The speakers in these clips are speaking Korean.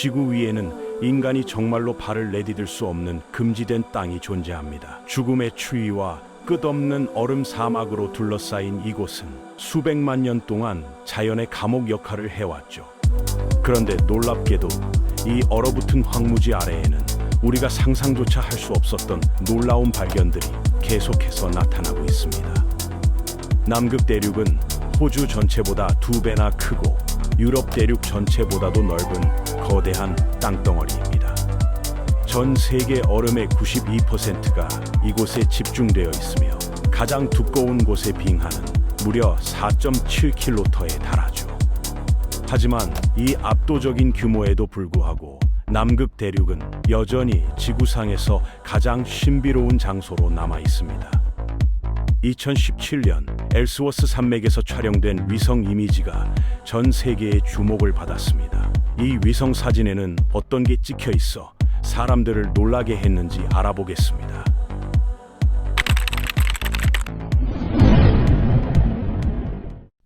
지구 위에는 인간이 정말로 발을 내디딜 수 없는 금지된 땅이 존재합니다. 죽음의 추위와 끝없는 얼음 사막으로 둘러싸인 이곳은 수백만 년 동안 자연의 감옥 역할을 해왔죠. 그런데 놀랍게도 이 얼어붙은 황무지 아래에는 우리가 상상조차 할 수 없었던 놀라운 발견들이 계속해서 나타나고 있습니다. 남극 대륙은 호주 전체보다 2배나 크고 유럽 대륙 전체보다도 넓은 거대한 땅덩어리입니다. 전 세계 얼음의 92%가 이곳에 집중되어 있으며 가장 두꺼운 곳의 빙하는 무려 4.7km에 달하죠. 하지만 이 압도적인 규모에도 불구하고 남극 대륙은 여전히 지구상에서 가장 신비로운 장소로 남아 있습니다. 2017년 엘스워스 산맥에서 촬영된 위성 이미지가 전 세계의 주목을 받았습니다. 이 위성 사진에는 어떤 게 찍혀 있어 사람들을 놀라게 했는지 알아보겠습니다.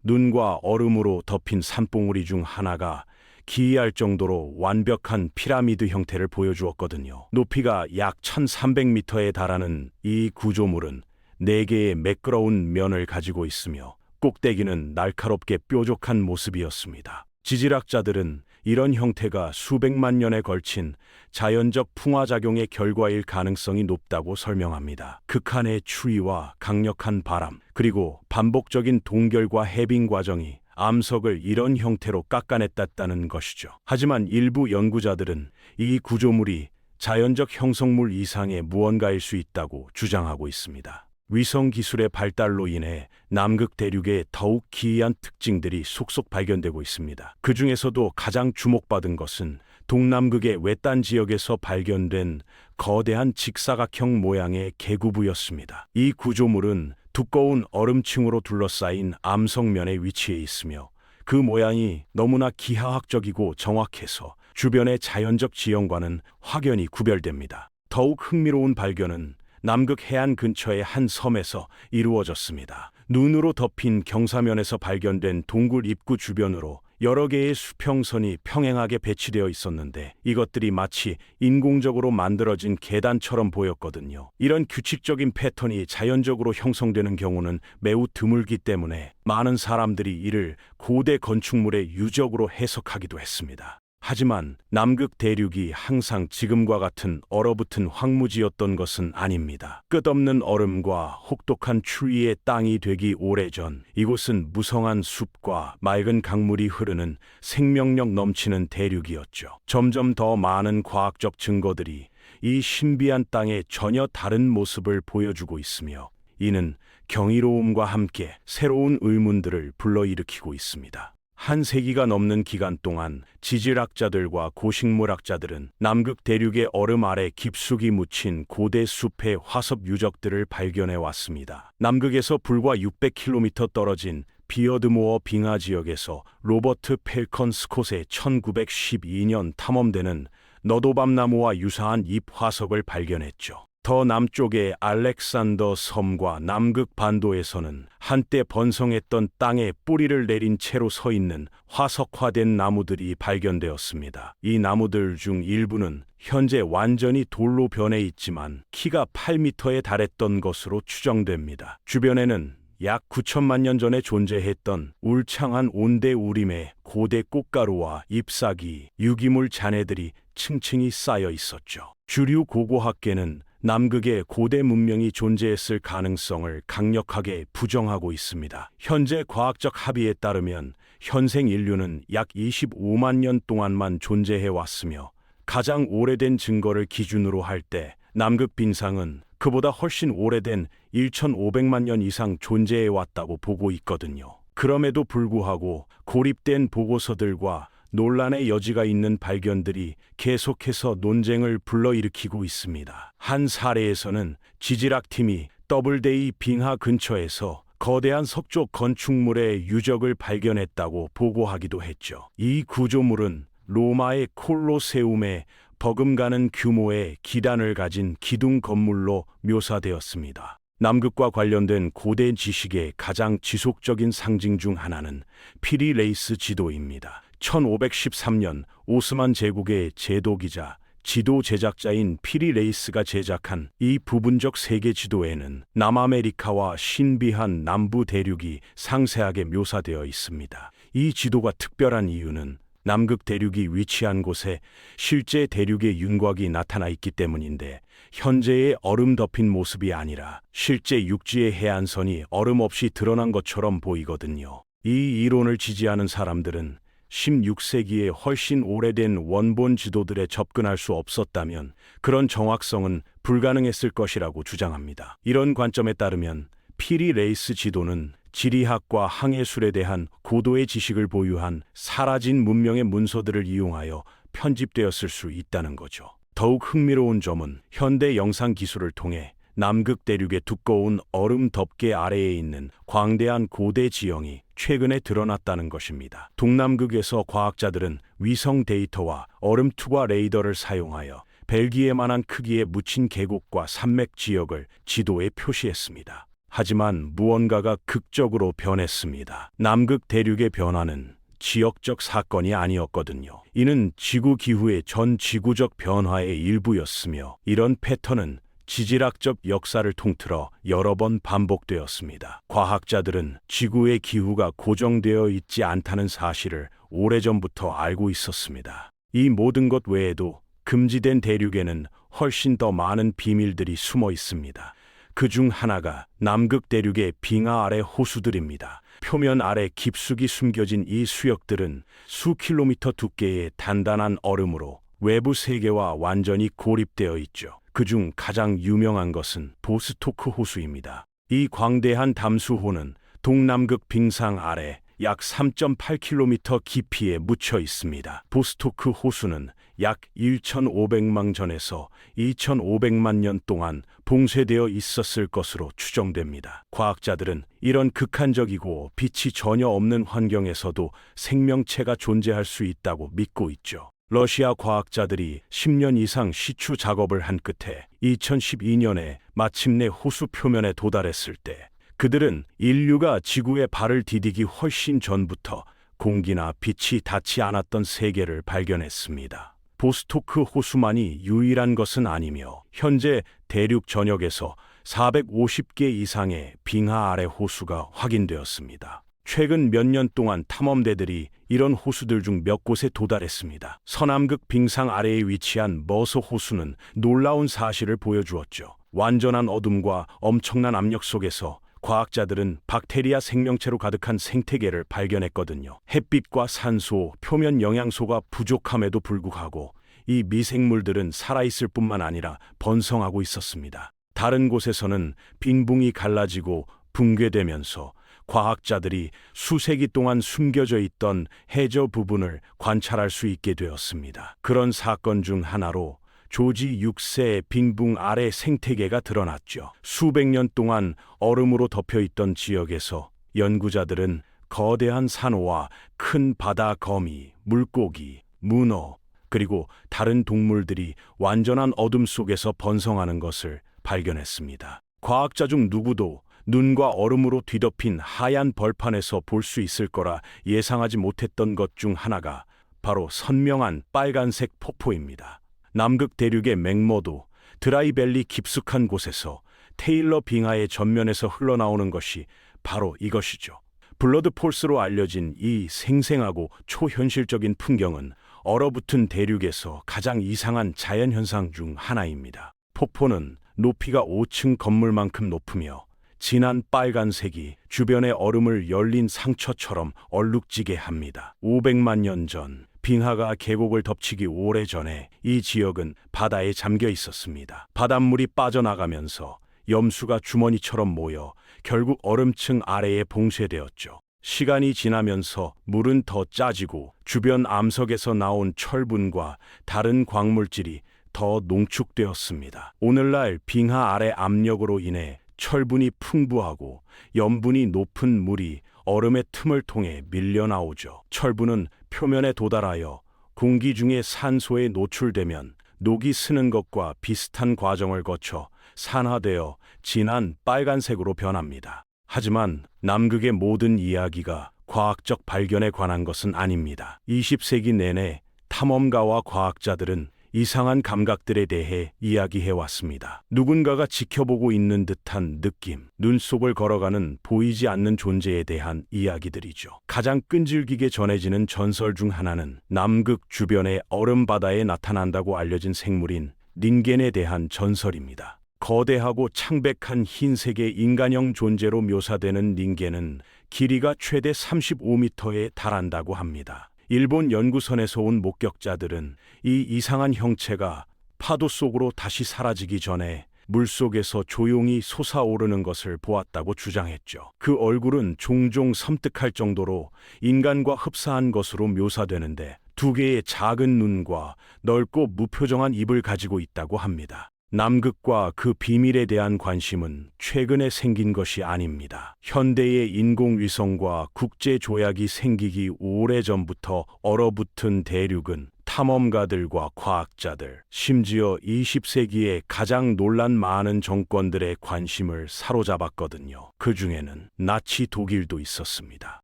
눈과 얼음으로 덮인 산봉우리 중 하나가 기이할 정도로 완벽한 피라미드 형태를 보여주었거든요. 높이가 약 1300m에 달하는 이 구조물은 4개의 매끄러운 면을 가지고 있으며 꼭대기는 날카롭게 뾰족한 모습이었습니다. 지질학자들은 이런 형태가 수백만 년에 걸친 자연적 풍화작용의 결과일 가능성이 높다고 설명합니다. 극한의 추위와 강력한 바람, 그리고 반복적인 동결과 해빙 과정이 암석을 이런 형태로 깎아냈다는 것이죠. 하지만 일부 연구자들은 이 구조물이 자연적 형성물 이상의 무언가일 수 있다고 주장하고 있습니다. 위성 기술의 발달로 인해 남극 대륙의 더욱 기이한 특징들이 속속 발견되고 있습니다. 그 중에서도 가장 주목받은 것은 동남극의 외딴 지역에서 발견된 거대한 직사각형 모양의 계구부였습니다. 이 구조물은 두꺼운 얼음층으로 둘러싸인 암석면에 위치해 있으며 그 모양이 너무나 기하학적이고 정확해서 주변의 자연적 지형과는 확연히 구별됩니다. 더욱 흥미로운 발견은 남극 해안 근처의 한 섬에서 이루어졌습니다. 눈으로 덮인 경사면에서 발견된 동굴 입구 주변으로 여러 개의 수평선이 평행하게 배치되어 있었는데 이것들이 마치 인공적으로 만들어진 계단처럼 보였거든요. 이런 규칙적인 패턴이 자연적으로 형성되는 경우는 매우 드물기 때문에 많은 사람들이 이를 고대 건축물의 유적으로 해석하기도 했습니다. 하지만 남극 대륙이 항상 지금과 같은 얼어붙은 황무지였던 것은 아닙니다. 끝없는 얼음과 혹독한 추위의 땅이 되기 오래전 이곳은 무성한 숲과 맑은 강물이 흐르는 생명력 넘치는 대륙이었죠. 점점 더 많은 과학적 증거들이 이 신비한 땅의 전혀 다른 모습을 보여주고 있으며 이는 경이로움과 함께 새로운 의문들을 불러일으키고 있습니다. 한 세기가 넘는 기간 동안 지질학자들과 고식물학자들은 남극 대륙의 얼음 아래 깊숙이 묻힌 고대 숲의 화석 유적들을 발견해 왔습니다. 남극에서 불과 600km 떨어진 비어드모어 빙하 지역에서 로버트 펠컨 스콧의 1912년 탐험대는 너도밤나무와 유사한 잎 화석을 발견했죠. 더 남쪽의 알렉산더 섬과 남극 반도에서는 한때 번성했던 땅에 뿌리를 내린 채로 서 있는 화석화된 나무들이 발견되었습니다. 이 나무들 중 일부는 현재 완전히 돌로 변해 있지만 키가 8m에 달했던 것으로 추정됩니다. 주변에는 약 9천만 년 전에 존재했던 울창한 온대우림의 고대 꽃가루와 잎사귀, 유기물 잔해들이 층층이 쌓여 있었죠. 주류 고고학계는 남극에 고대 문명이 존재했을 가능성을 강력하게 부정하고 있습니다. 현재 과학적 합의에 따르면 현생 인류는 약 25만 년 동안만 존재해 왔으며 가장 오래된 증거를 기준으로 할 때 남극 빙상은 그보다 훨씬 오래된 1,500만 년 이상 존재해 왔다고 보고 있거든요. 그럼에도 불구하고 고립된 보고서들과 논란의 여지가 있는 발견들이 계속해서 논쟁을 불러일으키고 있습니다. 한 사례에서는 지질학팀이 더블데이 빙하 근처에서 거대한 석조 건축물의 유적을 발견했다고 보고하기도 했죠. 이 구조물은 로마의 콜로세움에 버금가는 규모의 기단을 가진 기둥 건물로 묘사되었습니다. 남극과 관련된 고대 지식의 가장 지속적인 상징 중 하나는 피리레이스 지도입니다. 1513년 오스만 제국의 제도기자, 지도 제작자인 피리 레이스가 제작한 이 부분적 세계 지도에는 남아메리카와 신비한 남부 대륙이 상세하게 묘사되어 있습니다. 이 지도가 특별한 이유는 남극 대륙이 위치한 곳에 실제 대륙의 윤곽이 나타나 있기 때문인데, 현재의 얼음 덮인 모습이 아니라 실제 육지의 해안선이 얼음 없이 드러난 것처럼 보이거든요. 이 이론을 지지하는 사람들은 16세기에 훨씬 오래된 원본 지도들에 접근할 수 없었다면 그런 정확성은 불가능했을 것이라고 주장합니다. 이런 관점에 따르면 피리 레이스 지도는 지리학과 항해술에 대한 고도의 지식을 보유한 사라진 문명의 문서들을 이용하여 편집되었을 수 있다는 거죠. 더욱 흥미로운 점은 현대 영상 기술을 통해 남극 대륙의 두꺼운 얼음 덮개 아래에 있는 광대한 고대 지형이 최근에 드러났다는 것입니다. 동남극에서 과학자들은 위성 데이터와 얼음 투과 레이더를 사용하여 벨기에만한 크기의 묻힌 계곡과 산맥 지역을 지도에 표시했습니다. 하지만 무언가가 극적으로 변했습니다. 남극 대륙의 변화는 지역적 사건이 아니었거든요. 이는 지구 기후의 전 지구적 변화의 일부였으며, 이런 패턴은 지질학적 역사를 통틀어 여러 번 반복되었습니다. 과학자들은 지구의 기후가 고정되어 있지 않다는 사실을 오래전부터 알고 있었습니다. 이 모든 것 외에도 금지된 대륙에는 훨씬 더 많은 비밀들이 숨어 있습니다. 그 중 하나가 남극 대륙의 빙하 아래 호수들입니다. 표면 아래 깊숙이 숨겨진 이 수역들은 수 킬로미터 두께의 단단한 얼음으로 외부 세계와 완전히 고립되어 있죠. 그중 가장 유명한 것은 보스토크 호수입니다. 이 광대한 담수호는 동남극 빙상 아래 약 3.8km 깊이에 묻혀 있습니다. 보스토크 호수는 약 1,500만 전에서 2,500만 년 동안 봉쇄되어 있었을 것으로 추정됩니다. 과학자들은 이런 극한적이고 빛이 전혀 없는 환경에서도 생명체가 존재할 수 있다고 믿고 있죠. 러시아 과학자들이 10년 이상 시추 작업을 한 끝에 2012년에 마침내 호수 표면에 도달했을 때, 그들은 인류가 지구에 발을 디디기 훨씬 전부터 공기나 빛이 닿지 않았던 세계를 발견했습니다. 보스토크 호수만이 유일한 것은 아니며, 현재 대륙 전역에서 450개 이상의 빙하 아래 호수가 확인되었습니다. 최근 몇 년 동안 탐험대들이 이런 호수들 중 몇 곳에 도달했습니다. 서남극 빙상 아래에 위치한 머서 호수는 놀라운 사실을 보여주었죠. 완전한 어둠과 엄청난 압력 속에서 과학자들은 박테리아 생명체로 가득한 생태계를 발견했거든요. 햇빛과 산소, 표면 영양소가 부족함에도 불구하고 이 미생물들은 살아있을 뿐만 아니라 번성하고 있었습니다. 다른 곳에서는 빙붕이 갈라지고 붕괴되면서 과학자들이 수세기 동안 숨겨져 있던 해저 부분을 관찰할 수 있게 되었습니다. 그런 사건 중 하나로 조지 6세의 빙붕 아래 생태계가 드러났죠. 수백 년 동안 얼음으로 덮여 있던 지역에서 연구자들은 거대한 산호와 큰 바다 거미, 물고기, 문어, 그리고 다른 동물들이 완전한 어둠 속에서 번성하는 것을 발견했습니다. 과학자 중 누구도 눈과 얼음으로 뒤덮인 하얀 벌판에서 볼 수 있을 거라 예상하지 못했던 것 중 하나가 바로 선명한 빨간색 폭포입니다. 남극 대륙의 맹모도 드라이밸리 깊숙한 곳에서 테일러 빙하의 전면에서 흘러나오는 것이 바로 이것이죠. 블러드폴스로 알려진 이 생생하고 초현실적인 풍경은 얼어붙은 대륙에서 가장 이상한 자연현상 중 하나입니다. 폭포는 높이가 5층 건물만큼 높으며 진한 빨간색이 주변의 얼음을 열린 상처처럼 얼룩지게 합니다. 500만 년 전 빙하가 계곡을 덮치기 오래전에 이 지역은 바다에 잠겨 있었습니다. 바닷물이 빠져나가면서 염수가 주머니처럼 모여 결국 얼음층 아래에 봉쇄되었죠. 시간이 지나면서 물은 더 짜지고 주변 암석에서 나온 철분과 다른 광물질이 더 농축되었습니다. 오늘날 빙하 아래 압력으로 인해 철분이 풍부하고 염분이 높은 물이 얼음의 틈을 통해 밀려나오죠. 철분은 표면에 도달하여 공기 중에 산소에 노출되면 녹이 스는 것과 비슷한 과정을 거쳐 산화되어 진한 빨간색으로 변합니다. 하지만 남극의 모든 이야기가 과학적 발견에 관한 것은 아닙니다. 20세기 내내 탐험가와 과학자들은 이상한 감각들에 대해 이야기해 왔습니다. 누군가가 지켜보고 있는 듯한 느낌, 눈 속을 걸어가는 보이지 않는 존재에 대한 이야기들이죠. 가장 끈질기게 전해지는 전설 중 하나는 남극 주변의 얼음바다에 나타난다고 알려진 생물인 닌겐에 대한 전설입니다. 거대하고 창백한 흰색의 인간형 존재로 묘사되는 닌겐은 길이가 최대 35m에 달한다고 합니다. 일본 연구선에서 온 목격자들은 이 이상한 형체가 파도 속으로 다시 사라지기 전에 물속에서 조용히 솟아오르는 것을 보았다고 주장했죠. 그 얼굴은 종종 섬뜩할 정도로 인간과 흡사한 것으로 묘사되는데 두 개의 작은 눈과 넓고 무표정한 입을 가지고 있다고 합니다. 남극과 그 비밀에 대한 관심은 최근에 생긴 것이 아닙니다. 현대의 인공위성과 국제조약이 생기기 오래전부터 얼어붙은 대륙은 탐험가들과 과학자들, 심지어 20세기의 가장 논란 많은 정권들의 관심을 사로잡았거든요. 그 중에는 나치 독일도 있었습니다.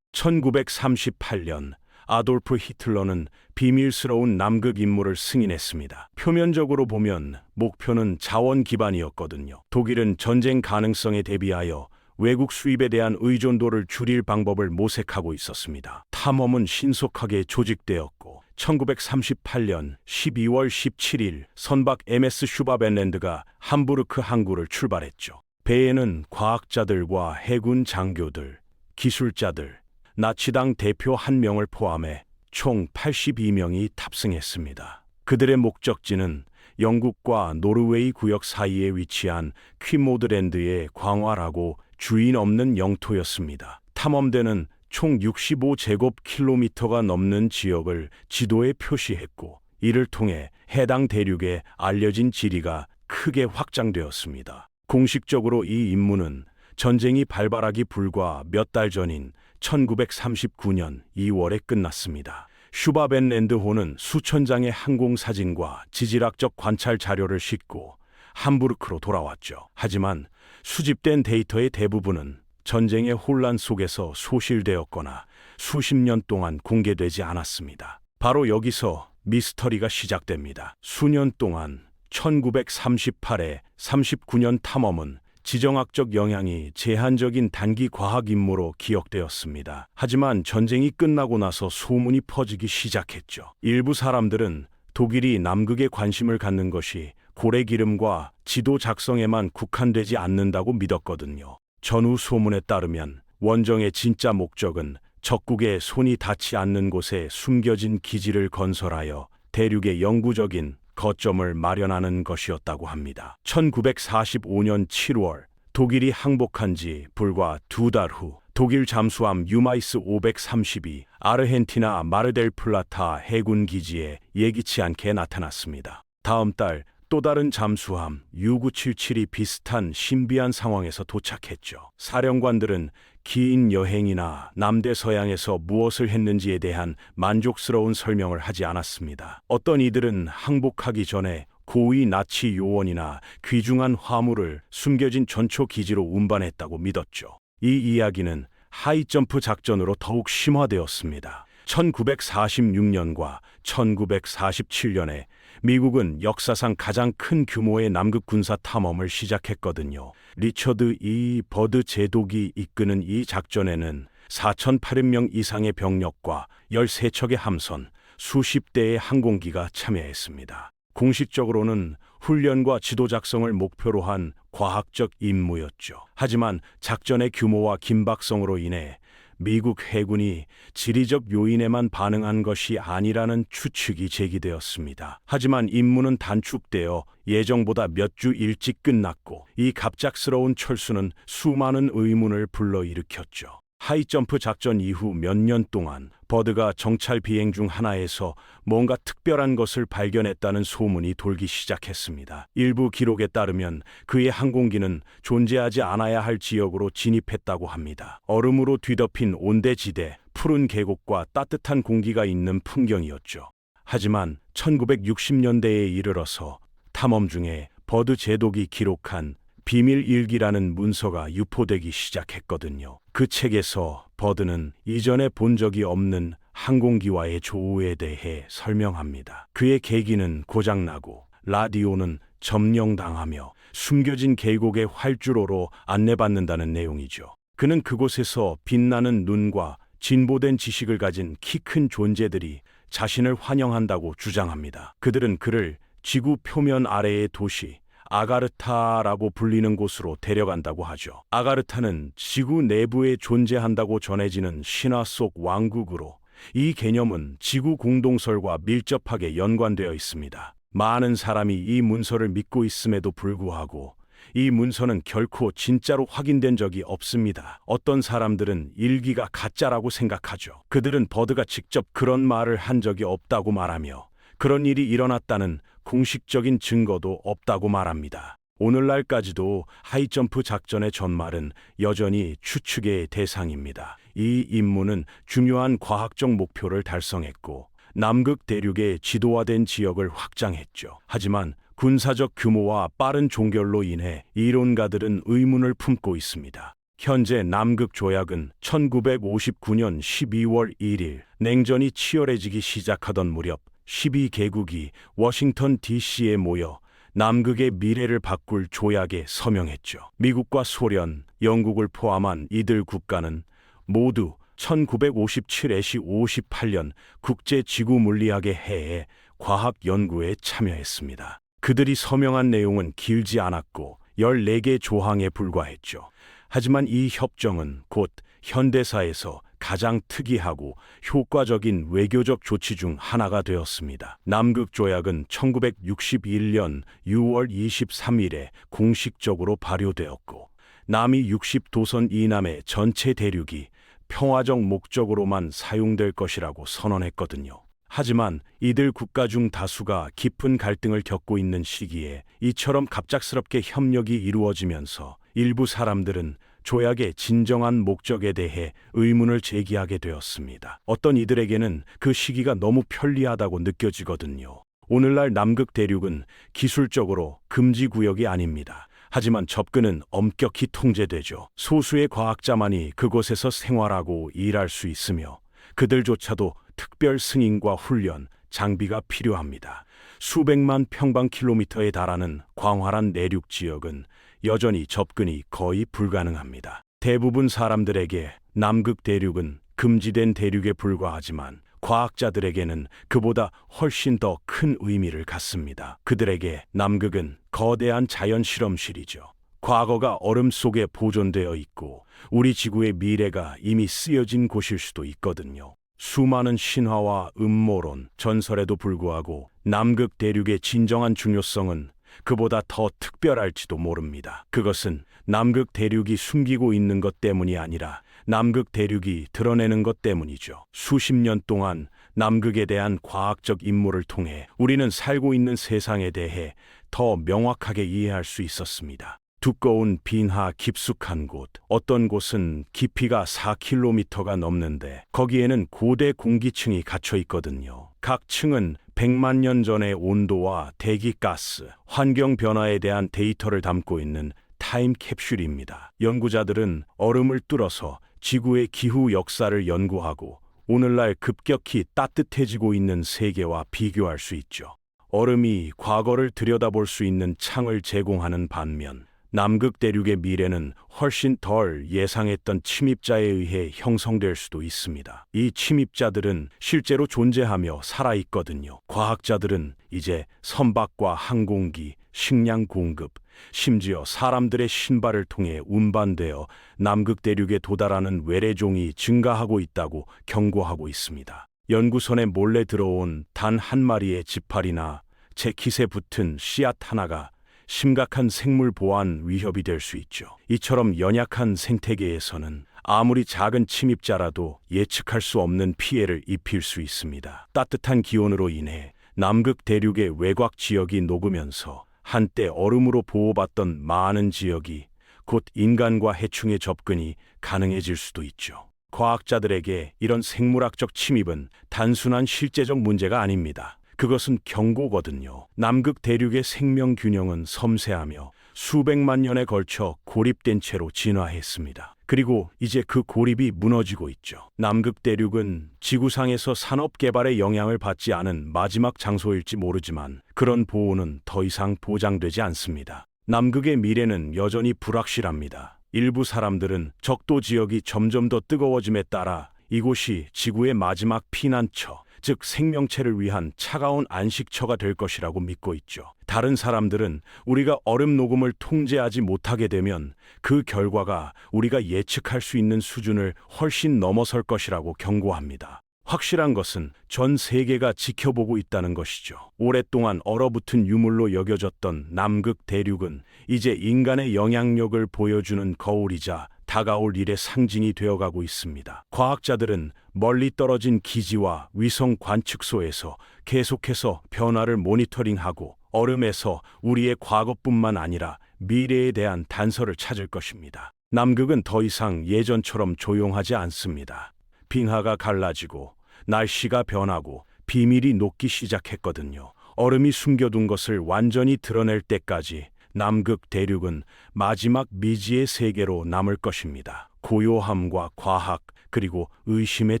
1938년 아돌프 히틀러는 비밀스러운 남극 임무를 승인했습니다. 표면적으로 보면 목표는 자원 기반이었거든요. 독일은 전쟁 가능성에 대비하여 외국 수입에 대한 의존도를 줄일 방법을 모색하고 있었습니다. 탐험은 신속하게 조직되었고 1938년 12월 17일 선박 MS 슈바벤랜드가 함부르크 항구를 출발했죠. 배에는 과학자들과 해군 장교들, 기술자들, 나치당 대표 1명을 포함해 총 82명이 탑승했습니다. 그들의 목적지는 영국과 노르웨이 구역 사이에 위치한 퀴모드랜드의 광활하고 주인 없는 영토였습니다. 탐험대는 총 65제곱킬로미터가 넘는 지역을 지도에 표시했고 이를 통해 해당 대륙의 알려진 지리가 크게 확장되었습니다. 공식적으로 이 임무는 전쟁이 발발하기 불과 몇 달 전인 1939년 2월에 끝났습니다. 슈바벤랜드호는 수천 장의 항공사진과 지질학적 관찰 자료를 싣고 함부르크로 돌아왔죠. 하지만 수집된 데이터의 대부분은 전쟁의 혼란 속에서 소실되었거나 수십 년 동안 공개되지 않았습니다. 바로 여기서 미스터리가 시작됩니다. 수년 동안 1938에 39년 탐험은 지정학적 영향이 제한적인 단기 과학 임무로 기억되었습니다. 하지만 전쟁이 끝나고 나서 소문이 퍼지기 시작했죠. 일부 사람들은 독일이 남극에 관심을 갖는 것이 고래기름과 지도 작성에만 국한되지 않는다고 믿었거든요. 전후 소문에 따르면 원정의 진짜 목적은 적국의 손이 닿지 않는 곳에 숨겨진 기지를 건설하여 대륙의 영구적인 거점을 마련하는 것이었다고 합니다. 1945년 7월 독일이 항복한 지 불과 2달 후 독일 잠수함 유마이스 532 아르헨티나 마르델 플라타 해군 기지에 예기치 않게 나타났습니다. 다음 달 또 다른 잠수함 U977이 비슷한 신비한 상황에서 도착했죠. 사령관들은 긴 여행이나 남대서양에서 무엇을 했는지에 대한 만족스러운 설명을 하지 않았습니다. 어떤 이들은 항복하기 전에 고위 나치 요원이나 귀중한 화물을 숨겨진 전초 기지로 운반했다고 믿었죠. 이 이야기는 하이점프 작전으로 더욱 심화되었습니다. 1946년과 1947년에 미국은 역사상 가장 큰 규모의 남극 군사 탐험을 시작했거든요. 리처드 E. 버드 제독이 이끄는 이 작전에는 4,800명 이상의 병력과 13척의 함선, 수십 대의 항공기가 참여했습니다. 공식적으로는 훈련과 지도 작성을 목표로 한 과학적 임무였죠. 하지만 작전의 규모와 긴박성으로 인해 미국 해군이 지리적 요인에만 반응한 것이 아니라는 추측이 제기되었습니다. 하지만 임무는 단축되어 예정보다 몇 주 일찍 끝났고 이 갑작스러운 철수는 수많은 의문을 불러일으켰죠. 하이점프 작전 이후 몇 년 동안 버드가 정찰 비행 중 하나에서 뭔가 특별한 것을 발견했다는 소문이 돌기 시작했습니다. 일부 기록에 따르면 그의 항공기는 존재하지 않아야 할 지역으로 진입했다고 합니다. 얼음으로 뒤덮인 온대지대, 푸른 계곡과 따뜻한 공기가 있는 풍경이었죠. 하지만 1960년대에 이르러서 탐험 중에 버드 제독이 기록한 비밀 일기라는 문서가 유포되기 시작했거든요. 그 책에서 버드는 이전에 본 적이 없는 항공기와의 조우에 대해 설명합니다. 그의 계기는 고장나고 라디오는 점령당하며 숨겨진 계곡의 활주로로 안내받는다는 내용이죠. 그는 그곳에서 빛나는 눈과 진보된 지식을 가진 키 큰 존재들이 자신을 환영한다고 주장합니다. 그들은 그를 지구 표면 아래의 도시 아가르타라고 불리는 곳으로 데려간다고 하죠. 아가르타는 지구 내부에 존재한다고 전해지는 신화 속 왕국으로 이 개념은 지구 공동설과 밀접하게 연관되어 있습니다. 많은 사람이 이 문서를 믿고 있음에도 불구하고 이 문서는 결코 진짜로 확인된 적이 없습니다. 어떤 사람들은 일기가 가짜라고 생각하죠. 그들은 버드가 직접 그런 말을 한 적이 없다고 말하며 그런 일이 일어났다는 공식적인 증거도 없다고 말합니다. 오늘날까지도 하이점프 작전의 전말은 여전히 추측의 대상입니다. 이 임무는 중요한 과학적 목표를 달성했고 남극 대륙의 지도화된 지역을 확장했죠. 하지만 군사적 규모와 빠른 종결로 인해 이론가들은 의문을 품고 있습니다. 현재 남극 조약은 1959년 12월 1일 냉전이 치열해지기 시작하던 무렵 12개국이 워싱턴 DC에 모여 남극의 미래를 바꿀 조약에 서명했죠. 미국과 소련, 영국을 포함한 이들 국가는 모두 1957-58년 국제지구물리학의 해에 과학 연구에 참여했습니다. 그들이 서명한 내용은 길지 않았고 14개 조항에 불과했죠. 하지만 이 협정은 곧 현대사에서 가장 특이하고 효과적인 외교적 조치 중 하나가 되었습니다. 남극조약은 1961년 6월 23일에 공식적으로 발효되었고 남이 60도선 이남의 전체 대륙이 평화적 목적으로만 사용될 것이라고 선언했거든요. 하지만 이들 국가 중 다수가 깊은 갈등을 겪고 있는 시기에 이처럼 갑작스럽게 협력이 이루어지면서 일부 사람들은 조약의 진정한 목적에 대해 의문을 제기하게 되었습니다. 어떤 이들에게는 그 시기가 너무 편리하다고 느껴지거든요. 오늘날 남극 대륙은 기술적으로 금지 구역이 아닙니다. 하지만 접근은 엄격히 통제되죠. 소수의 과학자만이 그곳에서 생활하고 일할 수 있으며 그들조차도 특별 승인과 훈련, 장비가 필요합니다. 수백만 평방킬로미터에 달하는 광활한 내륙 지역은 여전히 접근이 거의 불가능합니다. 대부분 사람들에게 남극 대륙은 금지된 대륙에 불과하지만 과학자들에게는 그보다 훨씬 더 큰 의미를 갖습니다. 그들에게 남극은 거대한 자연 실험실이죠. 과거가 얼음 속에 보존되어 있고 우리 지구의 미래가 이미 쓰여진 곳일 수도 있거든요. 수많은 신화와 음모론, 전설에도 불구하고 남극 대륙의 진정한 중요성은 그보다 더 특별할지도 모릅니다. 그것은 남극 대륙이 숨기고 있는 것 때문이 아니라 남극 대륙이 드러내는 것 때문이죠. 수십 년 동안 남극에 대한 과학적 임무를 통해 우리는 살고 있는 세상에 대해 더 명확하게 이해할 수 있었습니다. 두꺼운 빈하 깊숙한 곳, 어떤 곳은 깊이가 4km가 넘는데 거기에는 고대 공기층이 갇혀 있거든요. 각 층은 100만 년 전의 온도와 대기 가스, 환경 변화에 대한 데이터를 담고 있는 타임캡슐입니다. 연구자들은 얼음을 뚫어서 지구의 기후 역사를 연구하고 오늘날 급격히 따뜻해지고 있는 세계와 비교할 수 있죠. 얼음이 과거를 들여다볼 수 있는 창을 제공하는 반면 남극 대륙의 미래는 훨씬 덜 예상했던 침입자에 의해 형성될 수도 있습니다. 이 침입자들은 실제로 존재하며 살아있거든요. 과학자들은 이제 선박과 항공기, 식량 공급, 심지어 사람들의 신발을 통해 운반되어 남극 대륙에 도달하는 외래종이 증가하고 있다고 경고하고 있습니다. 연구선에 몰래 들어온 단 한 마리의 지파리나 재킷에 붙은 씨앗 하나가 심각한 생물 보안 위협이 될 수 있죠. 이처럼 연약한 생태계에서는 아무리 작은 침입자라도 예측할 수 없는 피해를 입힐 수 있습니다. 따뜻한 기온으로 인해 남극 대륙의 외곽 지역이 녹으면서 한때 얼음으로 보호받던 많은 지역이 곧 인간과 해충의 접근이 가능해질 수도 있죠. 과학자들에게 이런 생물학적 침입은 단순한 실제적 문제가 아닙니다. 그것은 경고거든요. 남극 대륙의 생명 균형은 섬세하며 수백만 년에 걸쳐 고립된 채로 진화했습니다. 그리고 이제 그 고립이 무너지고 있죠. 남극 대륙은 지구상에서 산업 개발의 영향을 받지 않은 마지막 장소일지 모르지만 그런 보호는 더 이상 보장되지 않습니다. 남극의 미래는 여전히 불확실합니다. 일부 사람들은 적도 지역이 점점 더 뜨거워짐에 따라 이곳이 지구의 마지막 피난처, 즉 생명체를 위한 차가운 안식처가 될 것이라고 믿고 있죠. 다른 사람들은 우리가 얼음 녹음을 통제하지 못하게 되면 그 결과가 우리가 예측할 수 있는 수준을 훨씬 넘어설 것이라고 경고합니다. 확실한 것은 전 세계가 지켜보고 있다는 것이죠. 오랫동안 얼어붙은 유물로 여겨졌던 남극 대륙은 이제 인간의 영향력을 보여주는 거울이자 다가올 일의 상징이 되어가고 있습니다. 과학자들은 멀리 떨어진 기지와 위성 관측소에서 계속해서 변화를 모니터링하고 얼음에서 우리의 과거뿐만 아니라 미래에 대한 단서를 찾을 것입니다. 남극은 더 이상 예전처럼 조용하지 않습니다. 빙하가 갈라지고 날씨가 변하고 비밀이 녹기 시작했거든요. 얼음이 숨겨둔 것을 완전히 드러낼 때까지 남극 대륙은 마지막 미지의 세계로 남을 것입니다. 고요함과 과학 그리고 의심의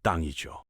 땅이죠.